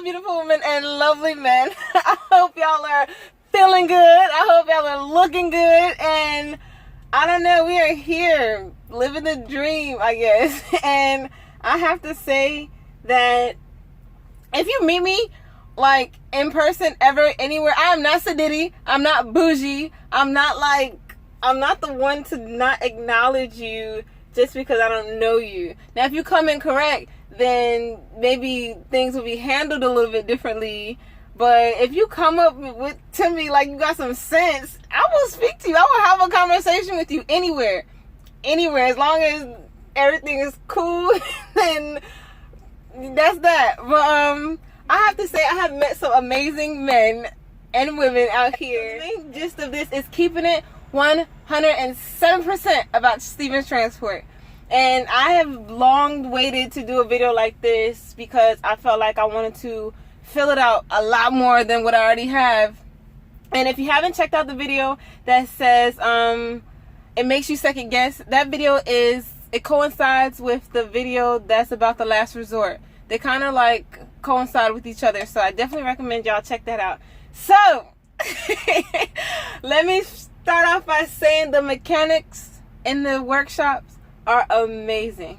beautiful women and lovely men. I hope y'all are feeling good. I hope y'all are looking good. And I don't know, we are here living the dream, I guess. And I have to say that if you meet me like in person ever anywhere, I am not Sadiddy, I'm not bougie, I'm not the one to not acknowledge you just because I don't know you. Now if you come in correct, then maybe things will be handled a little bit differently. But if you come up to me like you got some sense, I will speak to you. I will have a conversation with you anywhere, as long as everything is cool. Then that's that. But I have to say I have met some amazing men and women out here. The main gist of this is keeping it 107% about Stevens Transport. And I have long waited to do a video like this because I felt like I wanted to fill it out a lot more than what I already have. And if you haven't checked out the video that says it makes you second guess, that video it coincides with the video that's about the last resort. They kind of like coincide with each other, so I definitely recommend y'all check that out. So let me start off by saying the mechanics in the workshops are amazing.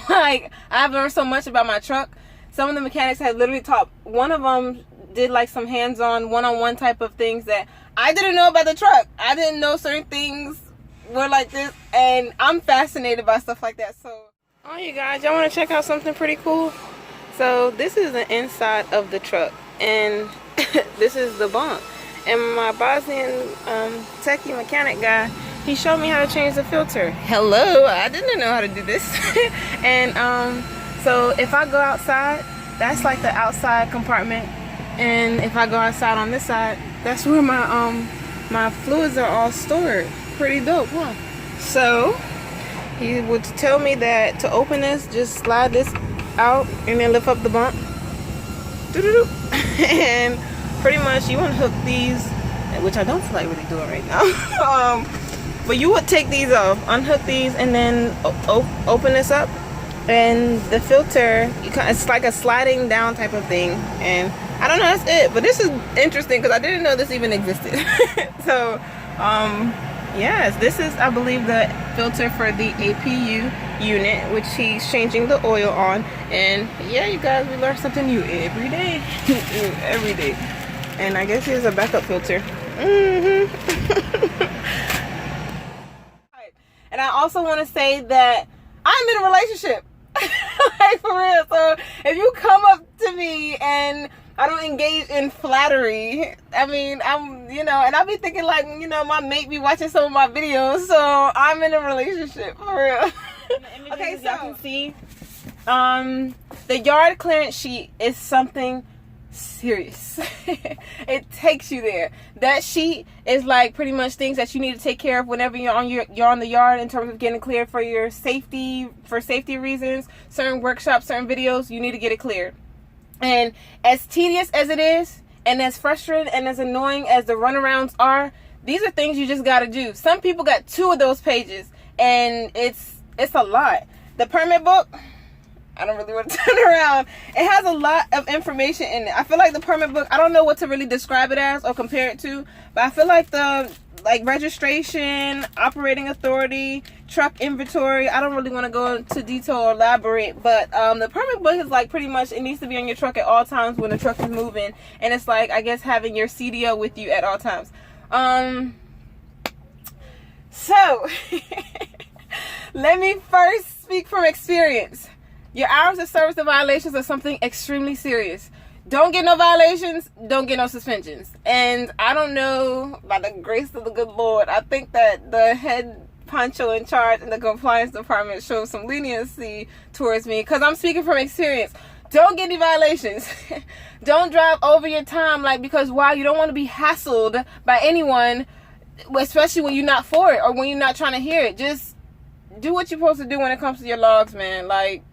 Like, I've learned so much about my truck. Some of the mechanics had literally taught, one of them did like some hands-on one-on-one type of things that I didn't know about the truck. I didn't know certain things were like this, and I'm fascinated by stuff like that. So oh, you guys, y'all want to check out something pretty cool? So this is the inside of the truck, and this is the bunk. And my Bosnian techie mechanic guy, he showed me how to change the filter. Hello, I didn't know how to do this. And so if I go outside, that's like the outside compartment, and if I go outside on this side, that's where my fluids are all stored. Pretty dope, huh? So he would tell me that to open this, just slide this out and then lift up the bump. And pretty much you unhook these, which I don't feel like really doing right now. But you would take these off, unhook these, and then open this up, and the filter, it's like a sliding down type of thing. And I don't know, that's it. But this is interesting because I didn't know this even existed. So yes, this is, I believe, the filter for the APU unit, which he's changing the oil on. And yeah, you guys, we learn something new every day. Every day. And I guess here's a backup filter. And I also want to say that I'm in a relationship. Like, for real. So if you come up to me and I don't engage in flattery, I mean, I'm, and I'll be thinking like, my mate be watching some of my videos, so I'm in a relationship, for real. Okay, so y'all can see, the yard clearance sheet is something serious. It takes you there. That sheet is like pretty much things that you need to take care of whenever you're on the yard, in terms of getting cleared for your safety, for safety reasons. Certain workshops, certain videos, you need to get it cleared. And as tedious as it is, and as frustrating and as annoying as the runarounds are, these are things you just got to do. Some people got 2 of those pages, and it's a lot. The permit book, I don't really want to turn around. It has a lot of information in it. I feel like the permit book, I don't know what to really describe it as or compare it to, but I feel like the registration, operating authority, truck inventory, I don't really want to go into detail or elaborate, but the permit book is like pretty much, it needs to be on your truck at all times when the truck is moving, and it's like, I guess, having your CDL with you at all times. So let me first speak from experience. Your hours of service and violations are something extremely serious. Don't get no violations, don't get no suspensions. And I don't know, by the grace of the good Lord, I think that the head poncho in charge in the compliance department showed some leniency towards me, because I'm speaking from experience. Don't get any violations. Don't drive over your time, like, because wow, you don't want to be hassled by anyone, especially when you're not for it or when you're not trying to hear it. Just do what you're supposed to do when it comes to your logs, man. Like,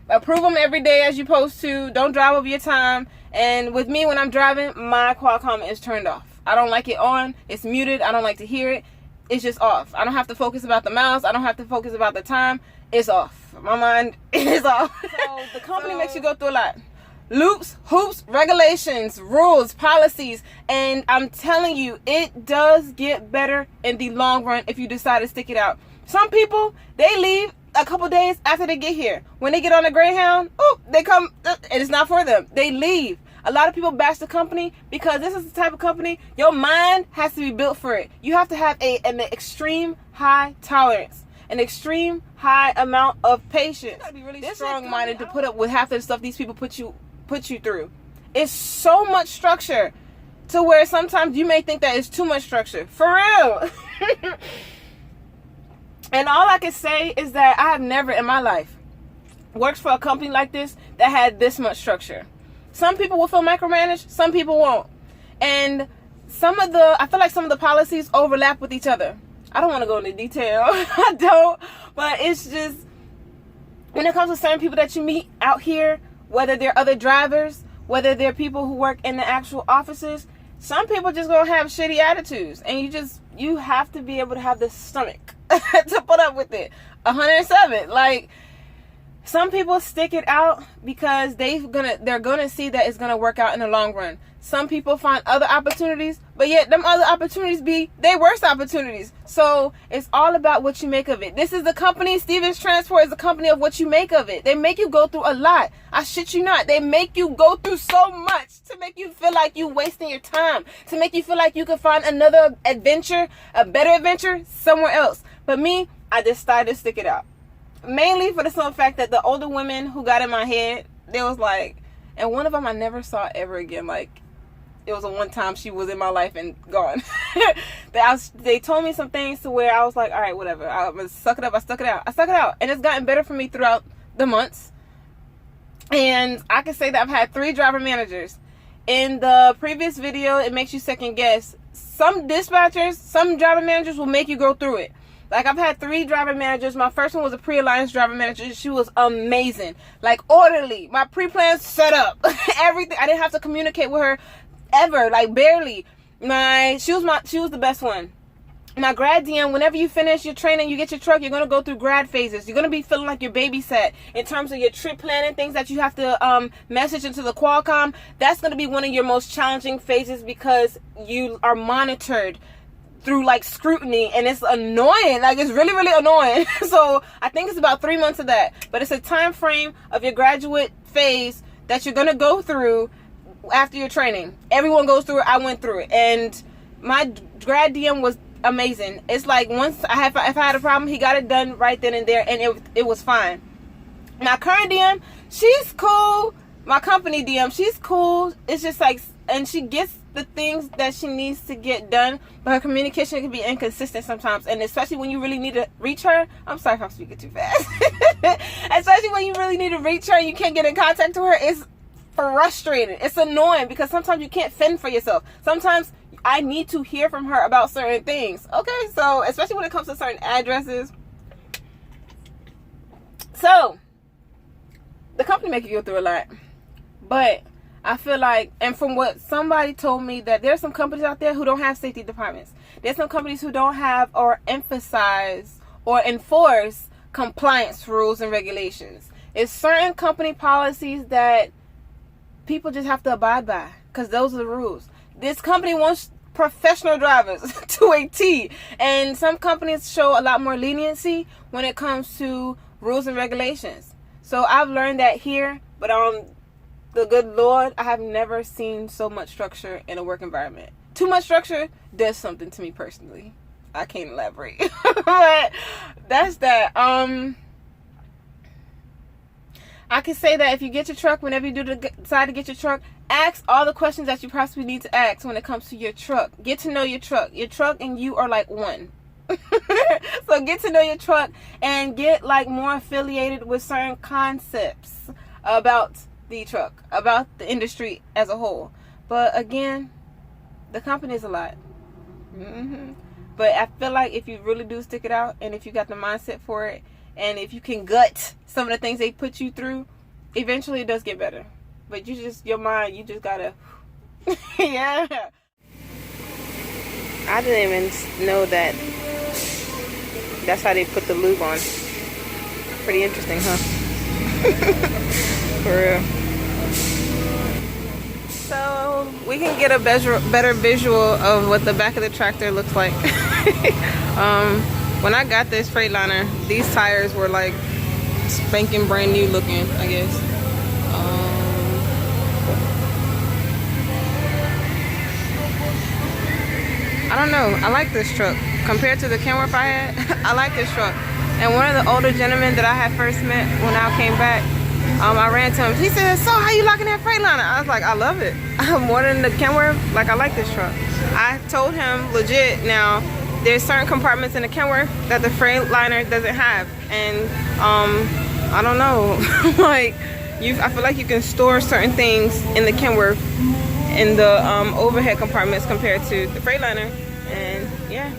approve them every day as you're supposed to. Don't drive over your time. And with me, when I'm driving, my Qualcomm is turned off. I don't like it on. It's muted. I don't like to hear it. It's just off. I don't have to focus about the miles. I don't have to focus about the time. It's off. My mind is off. So the company makes you go through a lot. loops, hoops, regulations, rules, policies, and I'm telling you, it does get better in the long run if you decide to stick it out. Some people, they leave a couple days after they get here. When they get on the Greyhound, they come, and it's not for them. They leave. A lot of people bash the company because this is the type of company, your mind has to be built for it. You have to have an extreme high tolerance, an extreme high amount of patience. You gotta be really strong-minded to put up with half of the stuff these people put you through. It's so much structure to where sometimes you may think that it's too much structure. For real. And all I can say is that I have never in my life worked for a company like this that had this much structure. Some people will feel micromanaged, some people won't. And I feel like some of the policies overlap with each other. I don't want to go into detail. I don't. But it's just, when it comes to certain people that you meet out here, whether they're other drivers, whether they're people who work in the actual offices, some people just gonna have shitty attitudes. And you have to be able to have the stomach to put up with it. 107. Like, some people stick it out because they're gonna see that it's gonna work out in the long run. Some people find other opportunities, but yet them other opportunities be their worst opportunities. So it's all about what you make of it. This is the company, Stevens Transport is a company of what you make of it. They make you go through a lot. I shit you not. They make you go through so much to make you feel like you wasting your time, to make you feel like you can find another adventure, a better adventure somewhere else. But me, I decided to stick it out. Mainly for the simple fact that the older women who got in my head, they was like, and one of them I never saw ever again. Like, it was a one time she was in my life and gone. They told me some things to where I was like, all right, whatever. I'm gonna suck it up. I stuck it out. And it's gotten better for me throughout the months. And I can say that I've had 3 driver managers. In the previous video, it makes you second guess. Some dispatchers, some driver managers will make you go through it. Like, I've had 3 driver managers. My first one was a pre-alliance driver manager. She was amazing. Like, orderly. My pre-plans set up. Everything. I didn't have to communicate with her ever. Like, barely. She was the best one. My grad DM, whenever you finish your training, you get your truck, you're going to go through grad phases. You're going to be feeling like you're babysat in terms of your trip planning, things that you have to message into the Qualcomm. That's going to be one of your most challenging phases because you are monitored through like scrutiny, and it's annoying. Like, it's really, really annoying. So I think it's about 3 months of that, but it's a time frame of your graduate phase that you're gonna go through after your training. Everyone goes through it. I went through it, and my grad DM was amazing. It's like, once if I had a problem, he got it done right then and there, and it was fine. My current DM, she's cool. My company DM, she's cool. It's just like, and she gets the things that she needs to get done, but her communication can be inconsistent sometimes, and especially when you really need to reach her. I'm sorry if I'm speaking too fast. Especially when you really need to reach her and you can't get in contact with her, it's frustrating. It's annoying because sometimes you can't fend for yourself. Sometimes I need to hear from her about certain things. Okay, so especially when it comes to certain addresses. So the company make you go through a lot, but I feel like, and from what somebody told me, that there's some companies out there who don't have safety departments. There's some companies who don't have or emphasize or enforce compliance rules and regulations. It's certain company policies that people just have to abide by because those are the rules. This company wants professional drivers to a T, and some companies show a lot more leniency when it comes to rules and regulations. So I've learned that here, but the good Lord, I have never seen so much structure in a work environment. Too much structure does something to me personally. I can't elaborate. But that's that. I can say that if you get your truck, whenever you decide to get your truck, ask all the questions that you possibly need to ask when it comes to your truck. Get to know your truck. Your truck and you are like one. So get to know your truck and get like more affiliated with certain concepts about the truck, about the industry as a whole. But again, the company is a lot. But I feel like if you really do stick it out, and if you got the mindset for it, and if you can gut some of the things they put you through, eventually it does get better. But your mind, you just gotta yeah. I didn't even know that that's how they put the lube on. Pretty interesting, huh? For real. we can get a better visual of what the back of the tractor looks like. When I got this Freightliner, these tires were like spanking brand new looking, I guess. I don't know. I like this truck compared to the Kenworth I had. I like this truck. And one of the older gentlemen that I had first met when I came back, I ran to him. He said, "So how you liking that Freightliner?" I was like, "I love it. More than the Kenworth. Like, I like this truck." I told him legit. Now, there's certain compartments in the Kenworth that the Freightliner doesn't have, and I don't know. Like, I feel like you can store certain things in the Kenworth in the overhead compartments compared to the Freightliner, and yeah.